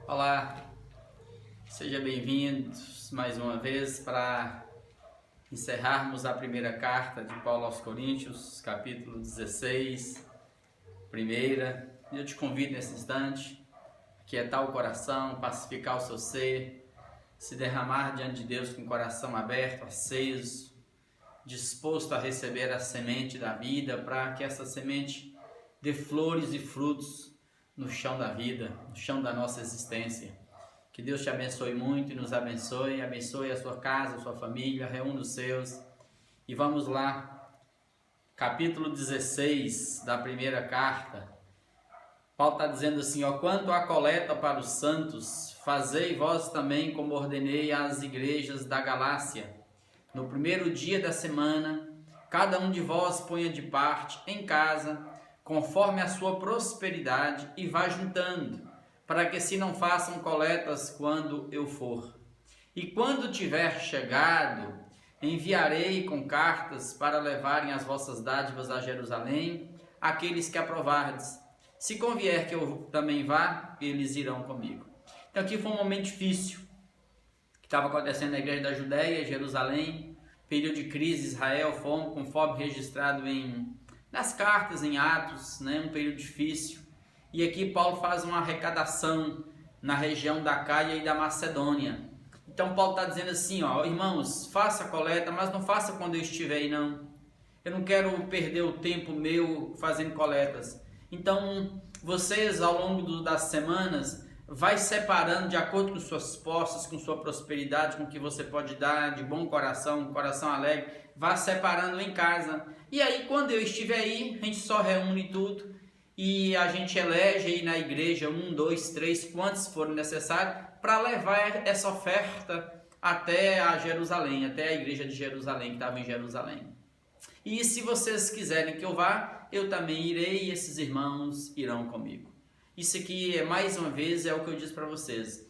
Olá, seja bem-vindos mais uma vez para encerrarmos a primeira carta de Paulo aos Coríntios, capítulo 16, primeira. Eu te convido nesse instante a quietar o coração, pacificar o seu ser, se derramar diante de Deus com o coração aberto, aceso, disposto a receber a semente da vida, para que essa semente dê flores e frutos no chão da vida, no chão da nossa existência. Que Deus te abençoe muito e nos abençoe a sua casa, a sua família, reúna os seus. E vamos lá, capítulo 16 da primeira carta. Paulo está dizendo assim, quanto à coleta para os santos, fazei vós também como ordenei às igrejas da Galácia. No primeiro dia da semana, cada um de vós ponha de parte em casa, conforme a sua prosperidade, e vá juntando, para que se não façam coletas quando eu for. E quando tiver chegado, enviarei com cartas para levarem as vossas dádivas a Jerusalém, aqueles que aprovardes. Se convier que eu também vá, eles irão comigo. Então aqui foi um momento difícil, que estava acontecendo na igreja da Judéia, Jerusalém, período de crise, Israel, conforme registrado nas cartas, em Atos, um período difícil. E aqui Paulo faz uma arrecadação na região da Caia e da Macedônia. Então Paulo está dizendo assim, irmãos, faça a coleta, mas não faça quando eu estiver aí não. Eu não quero perder o tempo meu fazendo coletas. Então vocês ao longo das semanas vai separando de acordo com suas posses, com sua prosperidade, com o que você pode dar de bom coração, coração alegre, vá separando em casa. E aí quando eu estiver aí, a gente só reúne tudo e a gente elege aí na igreja 1, 2, 3, quantos forem necessários, para levar essa oferta até a Jerusalém, até a igreja de Jerusalém, que estava em Jerusalém. E se vocês quiserem que eu vá, eu também irei e esses irmãos irão comigo. Isso aqui, mais uma vez, é o que eu disse para vocês.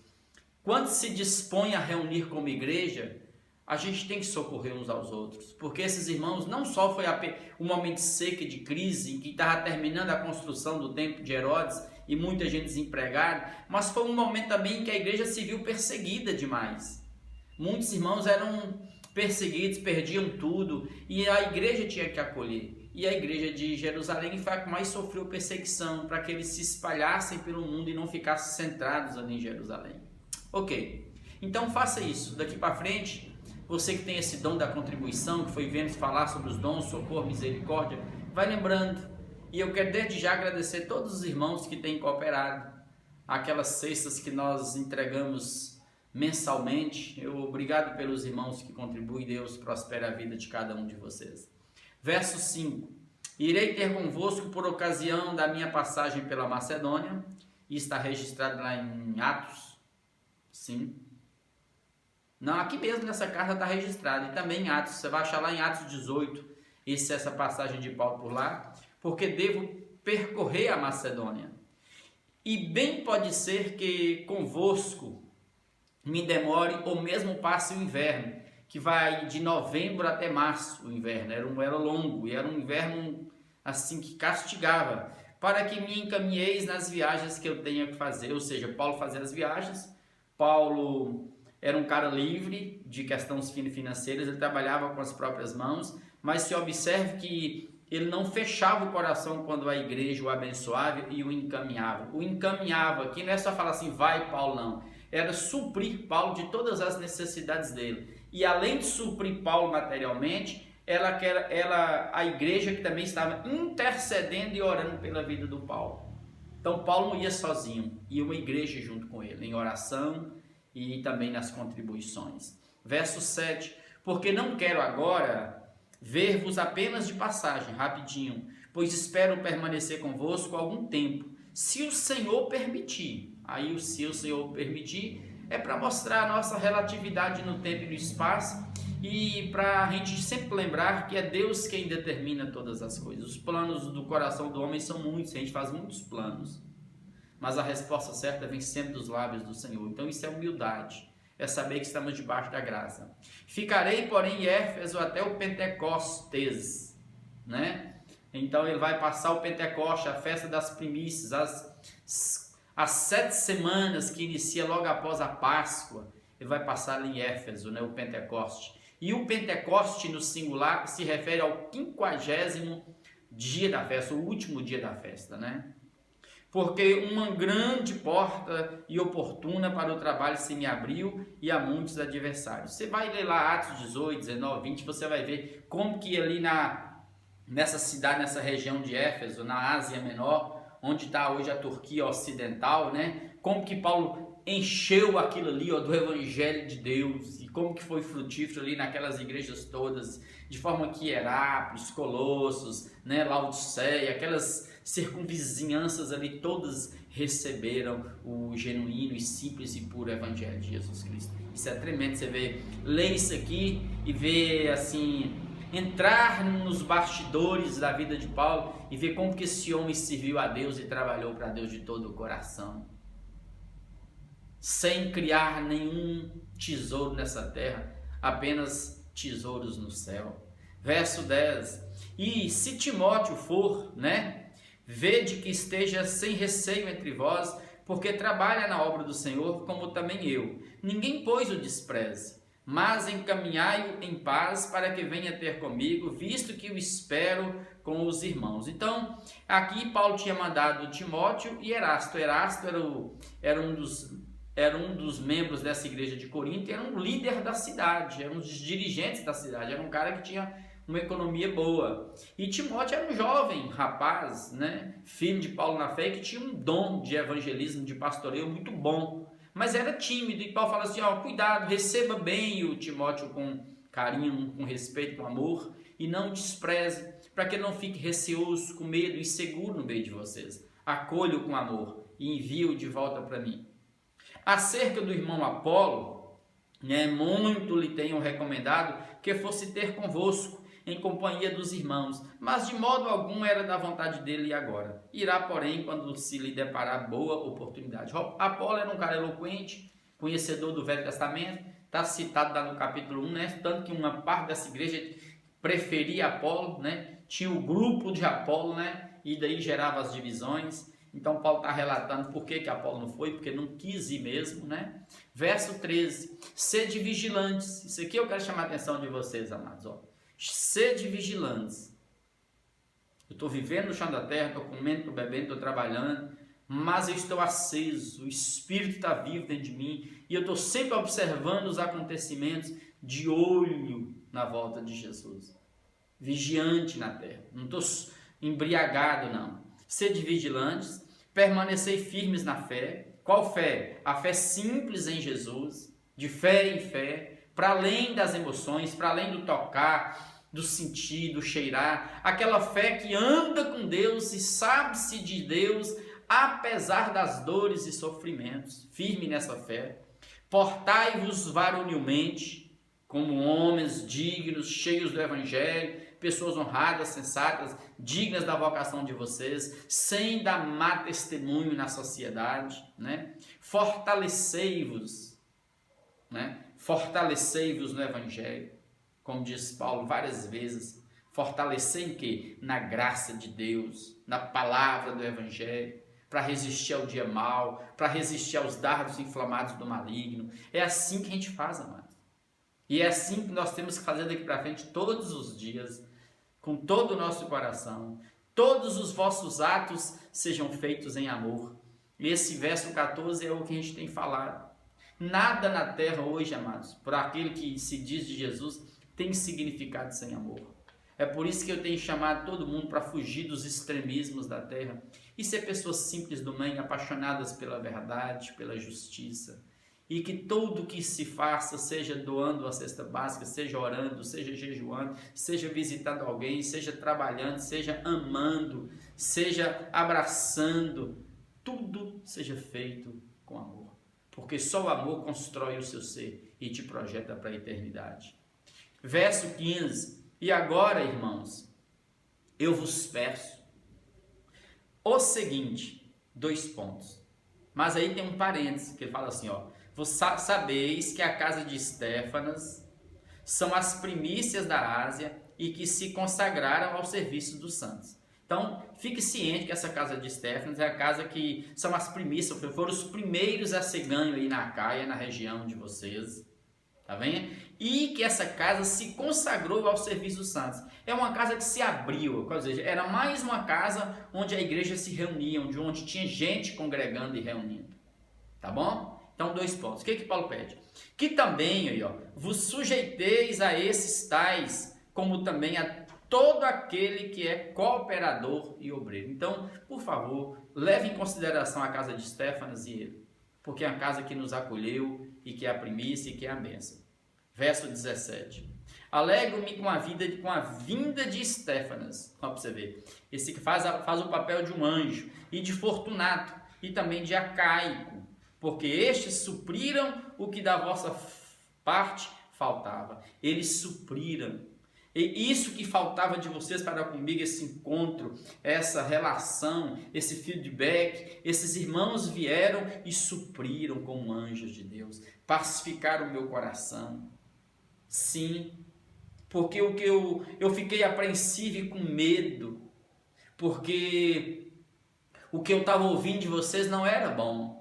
Quando se dispõe a reunir como igreja, a gente tem que socorrer uns aos outros. Porque esses irmãos, não só foi um momento seco de crise, em que estava terminando a construção do templo de Herodes e muita gente desempregada, mas foi um momento também em que a igreja se viu perseguida demais. Muitos irmãos eram perseguidos, perdiam tudo, e a igreja tinha que acolher. E a igreja de Jerusalém foi a que mais sofreu perseguição, para que eles se espalhassem pelo mundo e não ficassem centrados ali em Jerusalém. Ok, então faça isso. Daqui para frente, você que tem esse dom da contribuição, que foi vendo falar sobre os dons, socorro, misericórdia, vai lembrando. E eu quero desde já agradecer a todos os irmãos que têm cooperado. Aquelas cestas que nós entregamos mensalmente. Obrigado pelos irmãos que contribuem. Deus prospere a vida de cada um de vocês. Verso 5. Irei ter convosco por ocasião da minha passagem pela Macedônia. E está registrado lá em Atos. Sim. Não, aqui mesmo nessa carta está registrado. E também em Atos. Você vai achar lá em Atos 18. Essa passagem de Paulo por lá. Porque devo percorrer a Macedônia. E bem pode ser que convosco me demore ou mesmo passe o inverno, que vai de novembro até março. O inverno era longo e era um inverno assim que castigava, para que me encaminheis nas viagens que eu tenha que fazer. Ou seja, Paulo fazia as viagens. Paulo era um cara livre de questões financeiras, ele trabalhava com as próprias mãos, mas se observe que ele não fechava o coração quando a igreja o abençoava e o encaminhava. O encaminhava, aqui não é só falar assim, vai Paulo, não. Era suprir Paulo de todas as necessidades dele. E além de suprir Paulo materialmente, a igreja que também estava intercedendo e orando pela vida do Paulo. Então Paulo não ia sozinho, ia uma igreja junto com ele, em oração e também nas contribuições. Verso 7, porque não quero agora ver-vos apenas de passagem, rapidinho, pois espero permanecer convosco algum tempo, se o Senhor permitir. Aí o se o Senhor permitir é para mostrar a nossa relatividade no tempo e no espaço e para a gente sempre lembrar que é Deus quem determina todas as coisas. Os planos do coração do homem são muitos, a gente faz muitos planos, mas a resposta certa vem sempre dos lábios do Senhor. Então isso é humildade, é saber que estamos debaixo da graça. Ficarei, porém, em Éfeso até o Pentecostes, Então ele vai passar o Pentecoste, a festa das primícias, As 7 semanas que inicia logo após a Páscoa, ele vai passar ali em Éfeso, né, o Pentecoste. E o Pentecoste no singular se refere ao 50º dia da festa, o último dia da festa, né? Porque uma grande porta e oportuna para o trabalho se me abriu e há muitos adversários. Você vai ler lá Atos 18, 19, 20, você vai ver como que ali nessa cidade, nessa região de Éfeso, na Ásia Menor, onde está hoje a Turquia Ocidental, né? Como que Paulo encheu aquilo ali, ó, do Evangelho de Deus, e como que foi frutífero ali naquelas igrejas todas, de forma que Herápolis, Colossos, né, Laodiceia, aquelas circunvizinhanças ali, todas receberam o genuíno e simples e puro Evangelho de Jesus Cristo. Isso é tremendo, você vê, lê isso aqui e vê assim, entrar nos bastidores da vida de Paulo e ver como que esse homem serviu a Deus e trabalhou para Deus de todo o coração, sem criar nenhum tesouro nessa terra, apenas tesouros no céu. Verso 10, e se Timóteo for, né, vede que esteja sem receio entre vós, porque trabalha na obra do Senhor, como também eu. Ninguém, pois, o despreze, mas encaminhai-o em paz para que venha ter comigo, visto que o espero com os irmãos. Então, aqui Paulo tinha mandado Timóteo e Erasto. Erasto era um dos membros dessa igreja de Corinto, era um líder da cidade, era um dos dirigentes da cidade, era um cara que tinha uma economia boa. E Timóteo era um jovem rapaz, né, filho de Paulo na fé, que tinha um dom de evangelismo, de pastoreio muito bom, mas era tímido. E Paulo fala assim, ó, cuidado, receba bem o Timóteo com carinho, com respeito, com amor, e não despreze, para que não fique receoso, com medo, inseguro no meio de vocês. Acolha-o com amor e envie-o de volta para mim. Acerca do irmão Apolo, né, muito lhe tenho recomendado que fosse ter convosco, em companhia dos irmãos, mas de modo algum era da vontade dele agora. Irá, porém, quando se lhe deparar boa oportunidade. Apolo era um cara eloquente, conhecedor do Velho Testamento, está citado lá no capítulo 1, né? Tanto que uma parte dessa igreja preferia Apolo, né? Tinha o grupo de Apolo, né? E daí gerava as divisões. Então Paulo está relatando por que Apolo não foi, porque não quis ir mesmo, né? Verso 13, sede vigilantes. Isso aqui eu quero chamar a atenção de vocês, amados, ó. Sede vigilantes. Eu estou vivendo no chão da terra, estou comendo, estou bebendo, estou trabalhando, mas eu estou aceso, o Espírito está vivo dentro de mim, e eu estou sempre observando os acontecimentos, de olho na volta de Jesus. Vigiante na terra, não estou embriagado não. Sede vigilantes, permanecei firmes na fé. Qual fé? A fé simples em Jesus, de fé em fé, para além das emoções, para além do tocar, do sentir, do cheirar, aquela fé que anda com Deus e sabe-se de Deus, apesar das dores e sofrimentos. Firme nessa fé. Portai-vos varonilmente, como homens dignos, cheios do Evangelho, pessoas honradas, sensatas, dignas da vocação de vocês, sem dar má testemunho na sociedade, né? Fortalecei-vos, né? Fortalecei-vos no Evangelho, como diz Paulo várias vezes. Fortalecer em quê? Na graça de Deus, na palavra do Evangelho, para resistir ao dia mau, para resistir aos dardos inflamados do maligno. É assim que a gente faz, amados. E é assim que nós temos que fazer daqui para frente todos os dias, com todo o nosso coração. Todos os vossos atos sejam feitos em amor. E esse verso 14 é o que a gente tem falado. Nada na terra hoje, amados, para aquele que se diz de Jesus, tem significado sem amor. É por isso que eu tenho chamado todo mundo para fugir dos extremismos da terra e ser pessoas simples do bem, apaixonadas pela verdade, pela justiça. E que tudo que se faça, seja doando a cesta básica, seja orando, seja jejuando, seja visitando alguém, seja trabalhando, seja amando, seja abraçando, tudo seja feito com amor. Porque só o amor constrói o seu ser e te projeta para a eternidade. Verso 15. E agora, irmãos, eu vos peço o seguinte, 2 pontos. Mas aí tem um parênteses, que ele fala assim, ó. Vós sabeis que a casa de Estéfanas são as primícias da Ásia e que se consagraram ao serviço dos santos. Então, fique ciente que essa casa de Stefanas é a casa que são as primícias, foram os primeiros a ser ganho aí na Acaia, na região de vocês. Tá vendo? E que essa casa se consagrou ao serviço dos santos. É uma casa que se abriu, ou seja, era mais uma casa onde a igreja se reunia, onde tinha gente congregando e reunindo. Tá bom? Então, 2 pontos. O que Paulo pede? Que também, aí, ó, vos sujeiteis a esses tais, como também a todo aquele que é cooperador e obreiro. Então, por favor, leve em consideração a casa de Stefanas e ele, porque é a casa que nos acolheu e que é a primícia e que é a bênção. Verso 17. Alegro-me com a vinda de Stefanas. Ó, para você ver. Esse que faz o papel de um anjo, e de Fortunato, e também de Acaico, porque estes supriram o que da vossa parte faltava. Eles supriram. E isso que faltava de vocês para comigo, esse encontro, essa relação, esse feedback, esses irmãos vieram e supriram como anjos de Deus, pacificaram o meu coração. Sim, porque o que eu fiquei apreensivo e com medo, porque o que eu estava ouvindo de vocês não era bom.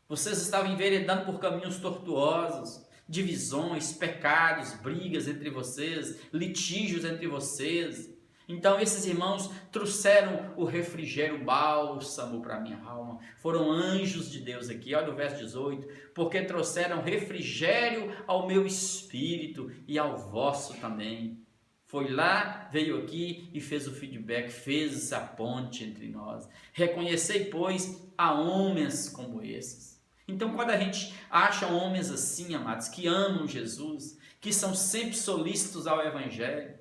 Vocês estavam enveredando por caminhos tortuosos, divisões, pecados, brigas entre vocês, litígios entre vocês. Então esses irmãos trouxeram o refrigério, o bálsamo para a minha alma. Foram anjos de Deus aqui, olha o verso 18. Porque trouxeram refrigério ao meu espírito e ao vosso também. Foi lá, veio aqui e fez o feedback, fez a ponte entre nós. Reconhecei, pois, a homens como esses. Então, quando a gente acha homens assim, amados, que amam Jesus, que são sempre solícitos ao Evangelho,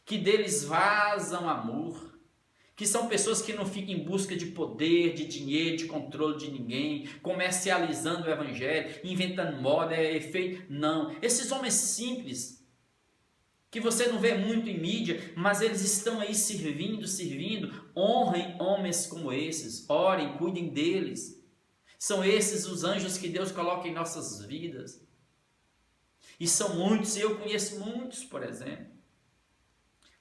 que deles vazam amor, que são pessoas que não ficam em busca de poder, de dinheiro, de controle de ninguém, comercializando o Evangelho, inventando moda, efeito. Não, esses homens simples, que você não vê muito em mídia, mas eles estão aí servindo, honrem homens como esses, orem, cuidem deles. São esses os anjos que Deus coloca em nossas vidas. E são muitos, eu conheço muitos, por exemplo.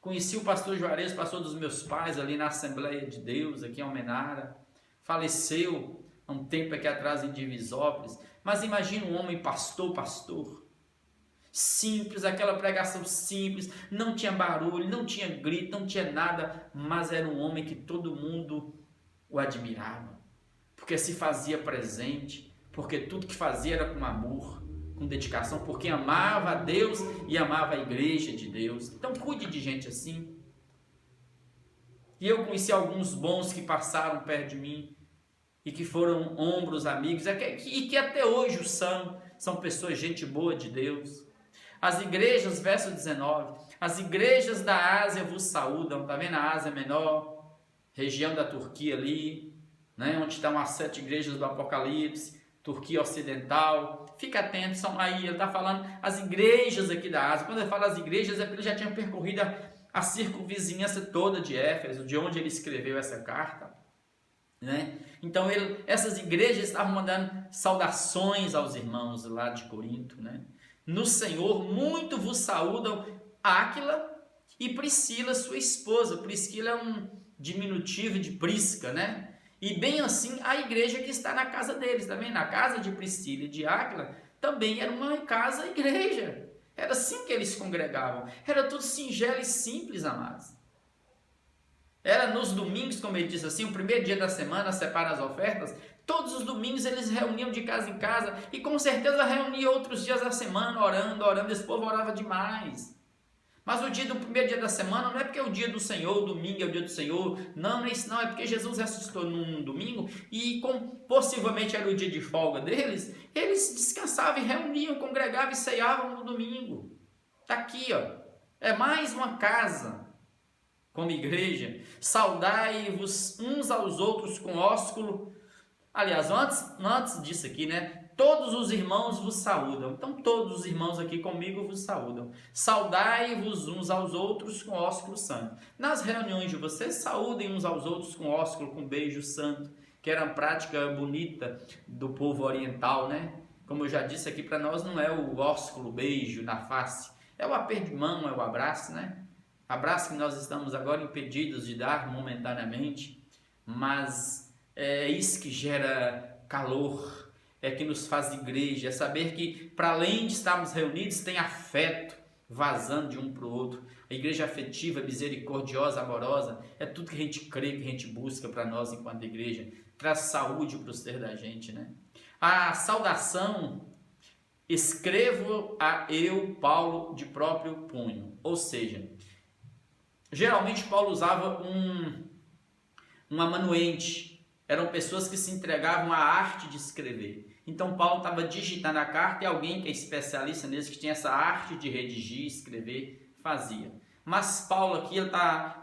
Conheci o pastor Juarez, pastor dos meus pais, ali na Assembleia de Deus, aqui em Almenara. Faleceu há um tempo aqui atrás em Divisópolis. Mas imagina um homem pastor. Simples, aquela pregação simples, não tinha barulho, não tinha grito, não tinha nada. Mas era um homem que todo mundo o admirava. Porque se fazia presente, porque tudo que fazia era com amor, com dedicação, porque amava a Deus e amava a igreja de Deus. Então cuide de gente assim. E eu conheci alguns bons que passaram perto de mim e que foram ombros amigos e que até hoje são pessoas, gente boa de Deus. As igrejas, verso 19, as igrejas da Ásia vos saúdam. Está vendo a Ásia Menor, região da Turquia ali, né, onde estão as 7 igrejas do Apocalipse, Turquia Ocidental. Fica atento, aí ele está falando as igrejas aqui da Ásia. Quando ele fala as igrejas, é porque ele já tinha percorrido a circunvizinhança toda de Éfeso, de onde ele escreveu essa carta. Né? Então essas igrejas estavam mandando saudações aos irmãos lá de Corinto. Né? No Senhor, muito vos saúdam Áquila e Priscila, sua esposa. Priscila é um diminutivo de Prisca, né? E bem assim a igreja que está na casa deles, também na casa de Priscila e de Áquila, também era uma casa-igreja. Era assim que eles congregavam. Era tudo singelo e simples, amados. Era nos domingos, como ele diz assim, o primeiro dia da semana, separa as ofertas. Todos os domingos eles reuniam de casa em casa e com certeza reuniam outros dias da semana, orando. Esse povo orava demais. Mas o dia do primeiro dia da semana não é porque é o dia do Senhor, o domingo é o dia do Senhor. Não é isso não, é porque Jesus ressuscitou num domingo e como possivelmente era o dia de folga deles, eles descansavam e reuniam, congregavam e ceiavam no domingo. Está aqui, ó. É mais uma casa como igreja. Saudai-vos uns aos outros com ósculo. Aliás, antes disso aqui, né? Todos os irmãos vos saúdam. Então, todos os irmãos aqui comigo vos saúdam. Saudai-vos uns aos outros com ósculo santo. Nas reuniões de vocês, saúdem uns aos outros com ósculo, com beijo santo, que era uma prática bonita do povo oriental, né? Como eu já disse aqui, para nós não é o ósculo, beijo na face. É o aperto de mão, é o abraço, né? abraço que nós estamos agora impedidos de dar momentaneamente, mas é isso que gera calor, é que nos faz igreja, é saber que para além de estarmos reunidos, tem afeto vazando de um para o outro. A igreja afetiva, misericordiosa, amorosa, é tudo que a gente crê, que a gente busca para nós enquanto igreja, traz saúde para o ser da gente, né? A saudação, escrevo a eu, Paulo, de próprio punho, ou seja, geralmente Paulo usava um amanuense, eram pessoas que se entregavam à arte de escrever. Então Paulo estava digitando a carta e alguém que é especialista nisso, que tinha essa arte de redigir, escrever, fazia. Mas Paulo aqui,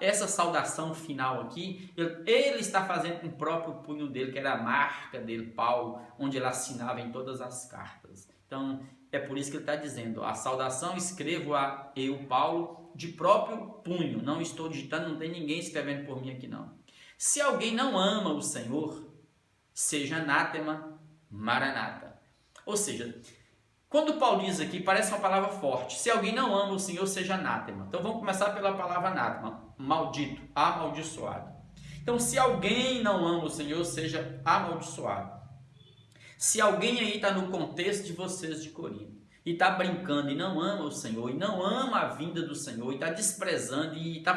essa saudação final aqui, ele está fazendo com o próprio punho dele, que era a marca dele, Paulo, onde ele assinava em todas as cartas. Então é por isso que ele está dizendo, a saudação escrevo a eu, Paulo, de próprio punho. Não estou digitando, não tem ninguém escrevendo por mim aqui não. Se alguém não ama o Senhor, seja anátema, maranata. Ou seja, quando Paulo diz aqui, parece uma palavra forte. Se alguém não ama o Senhor, seja anátema. Então vamos começar pela palavra anátema, maldito, amaldiçoado. Então se alguém não ama o Senhor, seja amaldiçoado. Se alguém aí está no contexto de vocês de Corinto, e está brincando e não ama o Senhor, e não ama a vinda do Senhor, e está desprezando, e está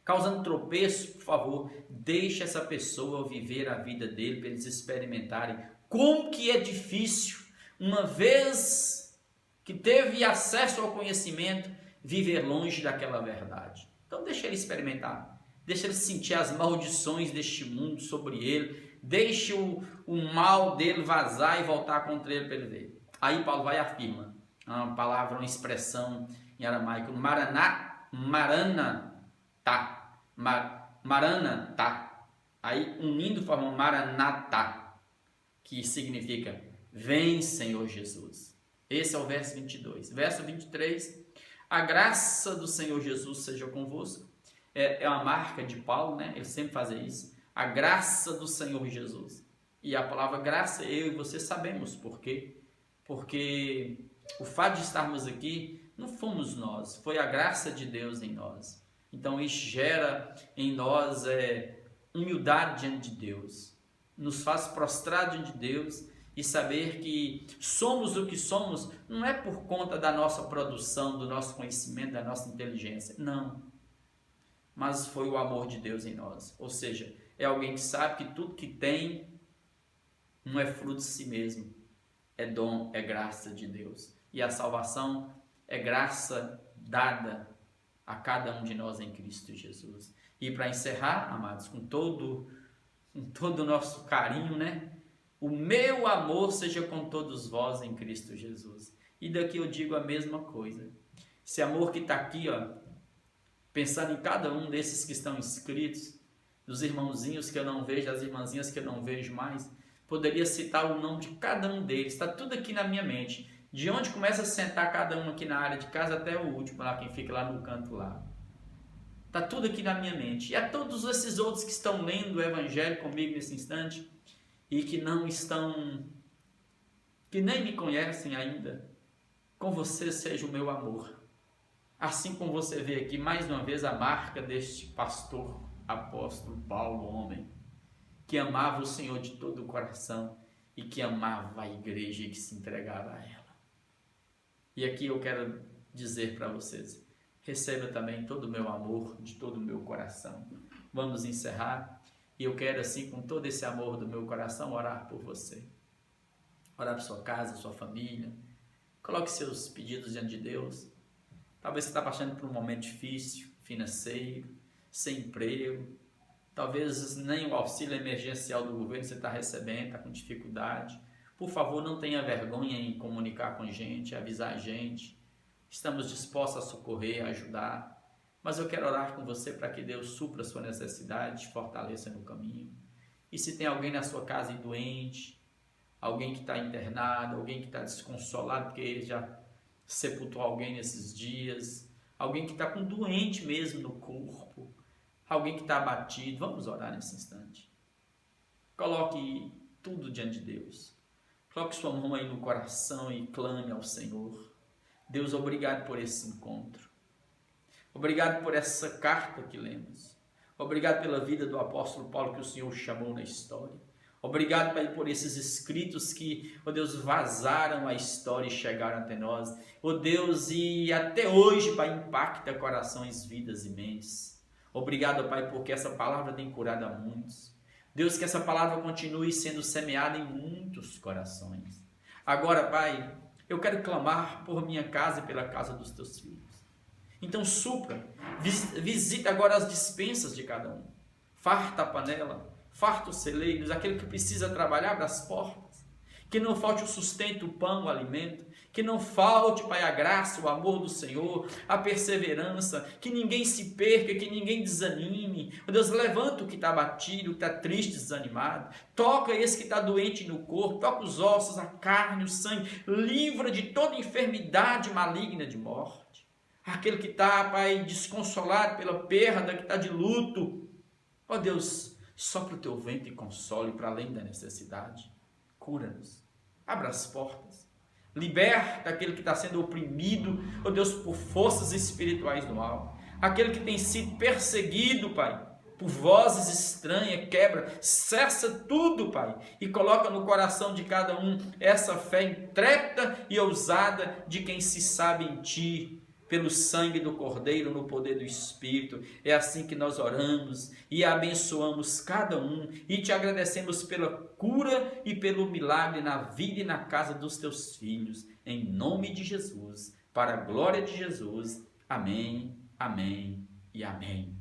causando tropeço, por favor, deixe essa pessoa viver a vida dele, para eles experimentarem como que é difícil, uma vez que teve acesso ao conhecimento, viver longe daquela verdade. Então deixa ele experimentar, deixa ele sentir as maldições deste mundo sobre ele, deixe o mal dele vazar e voltar contra ele para ele ver. Aí Paulo vai e afirma, uma palavra, uma expressão em aramaico, maranatá, maranatá, aí unindo forma maranatá, que significa vem Senhor Jesus. Esse é o verso 22. Verso 23, a graça do Senhor Jesus seja convosco. É uma marca de Paulo, né? Ele sempre faz isso. A graça do Senhor Jesus. E a palavra graça, eu e você sabemos por quê. Porque o fato de estarmos aqui não fomos nós, foi a graça de Deus em nós. Então isso gera em nós humildade diante de Deus, nos faz prostrar diante de Deus e saber que somos o que somos não é por conta da nossa produção, do nosso conhecimento, da nossa inteligência, não, mas foi o amor de Deus em nós. Ou seja, é alguém que sabe que tudo que tem não é fruto de si mesmo, é dom, é graça de Deus, e a salvação é graça dada a cada um de nós em Cristo Jesus. E para encerrar, amados, com todo o nosso carinho, né? O meu amor seja com todos vós em Cristo Jesus. E daqui eu digo a mesma coisa. Esse amor que está aqui, ó, pensando em cada um desses que estão inscritos, dos irmãozinhos que eu não vejo, das irmãzinhas que eu não vejo mais, poderia citar o nome de cada um deles, está tudo aqui na minha mente. De onde começa a sentar cada um aqui na área de casa até o último, lá quem fica lá no canto lá. Está tudo aqui na minha mente. E a todos esses outros que estão lendo o Evangelho comigo nesse instante e que não estão, que nem me conhecem ainda, com você seja o meu amor. Assim como você vê aqui mais uma vez a marca deste pastor, apóstolo Paulo, homem, que amava o Senhor de todo o coração e que amava a igreja e que se entregava a ela. E aqui eu quero dizer para vocês, receba também todo o meu amor, de todo o meu coração. Vamos encerrar e eu quero assim, com todo esse amor do meu coração, orar por você. Orar por sua casa, sua família. Coloque seus pedidos diante de Deus. Talvez você está passando por um momento difícil, financeiro, sem emprego. Talvez nem o auxílio emergencial do governo você está recebendo, está com dificuldade. Por favor, não tenha vergonha em comunicar com a gente, avisar a gente. Estamos dispostos a socorrer, a ajudar. Mas eu quero orar com você para que Deus supra a sua necessidade, te fortaleça no caminho. E se tem alguém na sua casa doente, alguém que está internado, alguém que está desconsolado porque já sepultou alguém nesses dias, alguém que está com doente mesmo no corpo, alguém que está abatido, vamos orar nesse instante. Coloque tudo diante de Deus. Coloque sua mão aí no coração e clame ao Senhor. Deus, obrigado por esse encontro. Obrigado por essa carta que lemos. Obrigado pela vida do apóstolo Paulo que o Senhor chamou na história. Obrigado, Pai, por esses escritos que, ó Deus, vazaram a história e chegaram até nós. Ó Deus, e até hoje, Pai, impacta corações, vidas e mentes. Obrigado, Pai, porque essa palavra tem curado a muitos. Deus, que essa palavra continue sendo semeada em muitos corações. Agora, Pai, eu quero clamar por minha casa e pela casa dos teus filhos. Então supra, visita agora as dispensas de cada um. Farta a panela, farta os celeiros, aquele que precisa trabalhar, abra as portas. Que não falte o sustento, o pão, o alimento. Que não falte, Pai, a graça, o amor do Senhor, a perseverança. Que ninguém se perca, que ninguém desanime. Ó Deus, levanta o que está abatido, o que está triste, desanimado. Toca esse que está doente no corpo. Toca os ossos, a carne, o sangue. Livra de toda enfermidade maligna de morte. Aquele que está, Pai, desconsolado pela perda, que está de luto. Ó Deus, sopra o teu vento e console para além da necessidade. Cura-nos. Abra as portas. Liberta aquele que está sendo oprimido, ó Deus, por forças espirituais do mal. Aquele que tem sido perseguido, Pai, por vozes estranhas, quebra, cessa tudo, Pai, e coloca no coração de cada um essa fé intrépida e ousada de quem se sabe em Ti, pelo sangue do Cordeiro, no poder do Espírito. É assim que nós oramos e abençoamos cada um e te agradecemos pela cura e pelo milagre na vida e na casa dos teus filhos, em nome de Jesus, para a glória de Jesus. Amém, amém e amém.